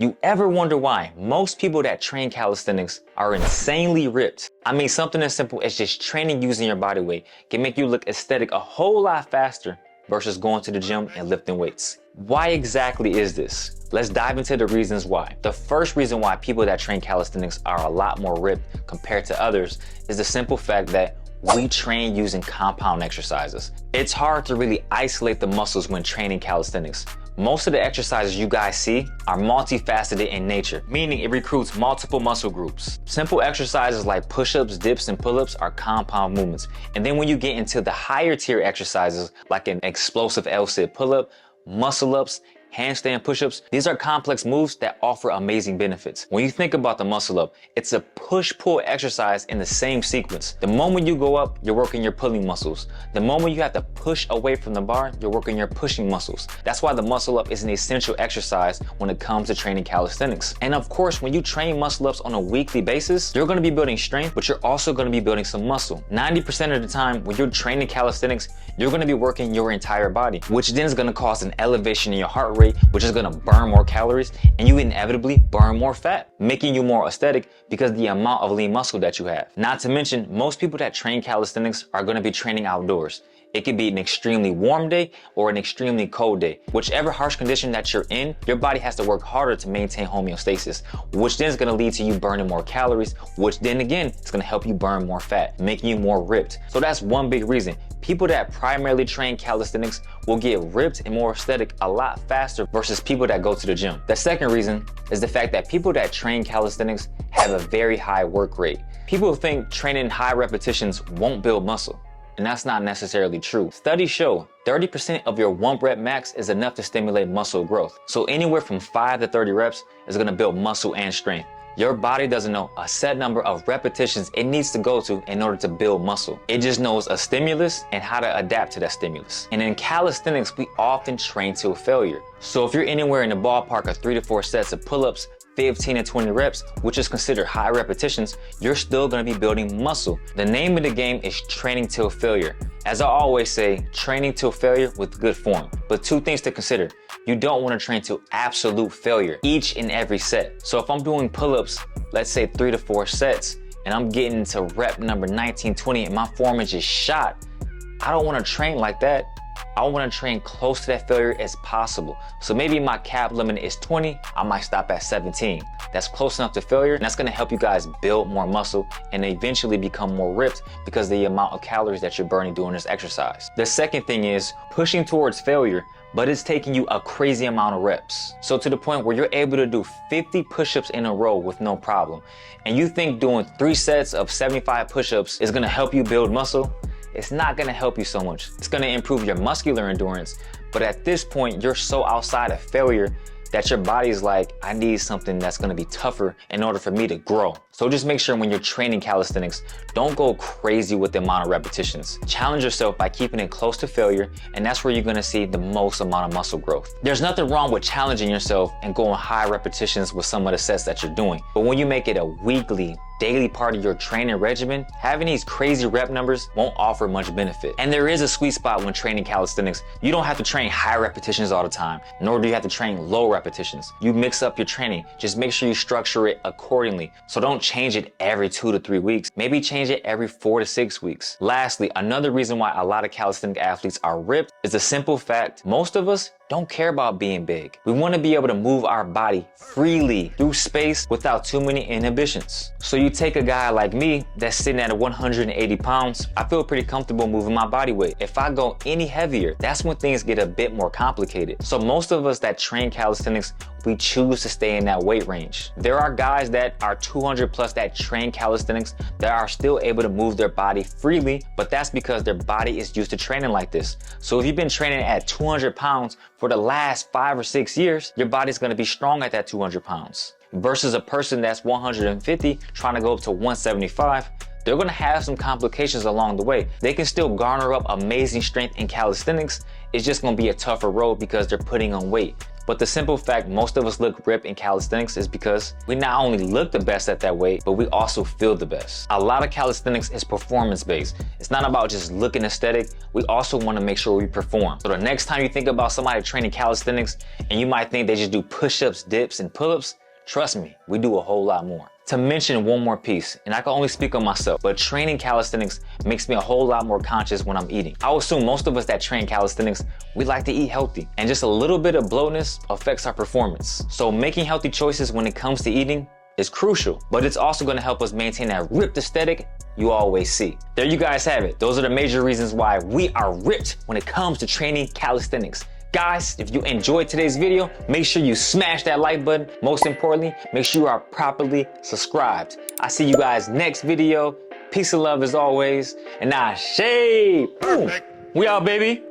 You ever wonder why most people that train calisthenics are insanely ripped? I mean, something as simple as just training using your body weight can make you look aesthetic a whole lot faster versus going to the gym and lifting weights. Why exactly is this? Let's dive into the reasons why. The first reason why people that train calisthenics are a lot more ripped compared to others is the simple fact that we train using compound exercises. It's hard to really isolate the muscles when training calisthenics. Most of the exercises you guys see are multifaceted in nature, meaning it recruits multiple muscle groups. Simple exercises like push-ups, dips, and pull-ups are compound movements. And then when you get into the higher tier exercises like an explosive L-sit pull-up, muscle-ups, handstand push-ups, these are complex moves that offer amazing benefits. When you think about the muscle up, it's a push-pull exercise in the same sequence. The moment you go up, you're working your pulling muscles. The moment you have to push away from the bar, you're working your pushing muscles. That's why the muscle up is an essential exercise when it comes to training calisthenics. And of course, when you train muscle ups on a weekly basis, you're gonna be building strength, but you're also gonna be building some muscle. 90% of the time, when you're training calisthenics, you're gonna be working your entire body, which then is gonna cause an elevation in your heart rate, which is gonna burn more calories, and you inevitably burn more fat, making you more aesthetic because of the amount of lean muscle that you have. Not to mention, most people that train calisthenics are gonna be training outdoors. It could be an extremely warm day or an extremely cold day. Whichever harsh condition that you're in, your body has to work harder to maintain homeostasis, which then is gonna lead to you burning more calories, which then again, is gonna help you burn more fat, making you more ripped. So that's one big reason. People that primarily train calisthenics will get ripped and more aesthetic a lot faster versus people that go to the gym. The second reason is the fact that people that train calisthenics have a very high work rate. People think training high repetitions won't build muscle, and that's not necessarily true. Studies show 30% of your 1 rep max is enough to stimulate muscle growth. So anywhere from 5 to 30 reps is gonna build muscle and strength. Your body doesn't know a set number of repetitions it needs to go to in order to build muscle. It just knows a stimulus and how to adapt to that stimulus. And in calisthenics, we often train to failure. So if you're anywhere in the ballpark of 3 to 4 sets of pull-ups, 15 to 20 reps, which is considered high repetitions, you're still gonna be building muscle. The name of the game is training till failure. As I always say, training till failure with good form. But 2 things to consider. You don't wanna train to absolute failure each and every set. So if I'm doing pull-ups, let's say 3 to 4 sets, and I'm getting to rep number 19, 20, and my form is just shot, I don't wanna train like that. I want to train close to that failure as possible. So maybe my cap limit is 20, I might stop at 17. That's close enough to failure, and that's going to help you guys build more muscle and eventually become more ripped because of the amount of calories that you're burning doing this exercise. The second thing is pushing towards failure, but it's taking you a crazy amount of reps. So to the point where you're able to do 50 push-ups in a row with no problem. And you think doing 3 sets of 75 push-ups is going to help you build muscle? It's not gonna help you so much. It's gonna improve your muscular endurance, but at this point, you're so outside of failure that your body's like, I need something that's gonna be tougher in order for me to grow. So just make sure when you're training calisthenics, don't go crazy with the amount of repetitions. Challenge yourself by keeping it close to failure, and that's where you're gonna see the most amount of muscle growth. There's nothing wrong with challenging yourself and going high repetitions with some of the sets that you're doing, but when you make it a weekly, daily part of your training regimen, having these crazy rep numbers won't offer much benefit. And there is a sweet spot when training calisthenics. You don't have to train high repetitions all the time, nor do you have to train low repetitions. You mix up your training. Just make sure you structure it accordingly. So don't change it every 2 to 3 weeks. Maybe change it every 4 to 6 weeks. Lastly, another reason why a lot of calisthenic athletes are ripped is the simple fact most of us don't care about being big. We want to be able to move our body freely through space without too many inhibitions. So you take a guy like me that's sitting at 180 pounds, I feel pretty comfortable moving my body weight. If I go any heavier, that's when things get a bit more complicated. So most of us that train calisthenics, we choose to stay in that weight range. There are guys that are 200 plus that train calisthenics that are still able to move their body freely, but that's because their body is used to training like this. So if you've been training at 200 pounds for the last 5 or 6 years, your body's gonna be strong at that 200 pounds. Versus a person that's 150 trying to go up to 175, they're gonna have some complications along the way. They can still garner up amazing strength in calisthenics. It's just gonna be a tougher road because they're putting on weight. But the simple fact most of us look ripped in calisthenics is because we not only look the best at that weight, but we also feel the best. A lot of calisthenics is performance-based. It's not about just looking aesthetic. We also want to make sure we perform. So the next time you think about somebody training calisthenics and you might think they just do push-ups, dips, and pull-ups, trust me, we do a whole lot more. To mention one more piece, and I can only speak on myself, but training calisthenics makes me a whole lot more conscious when I'm eating. I would assume most of us that train calisthenics, we like to eat healthy, and just a little bit of bloatness affects our performance. So making healthy choices when it comes to eating is crucial, but it's also gonna help us maintain that ripped aesthetic you always see. There you guys have it. Those are the major reasons why we are ripped when it comes to training calisthenics. Guys, if you enjoyed today's video, make sure you smash that like button. Most importantly, make sure you are properly subscribed. I see you guys next video. Peace and love as always. And now shade. Boom. We out, baby.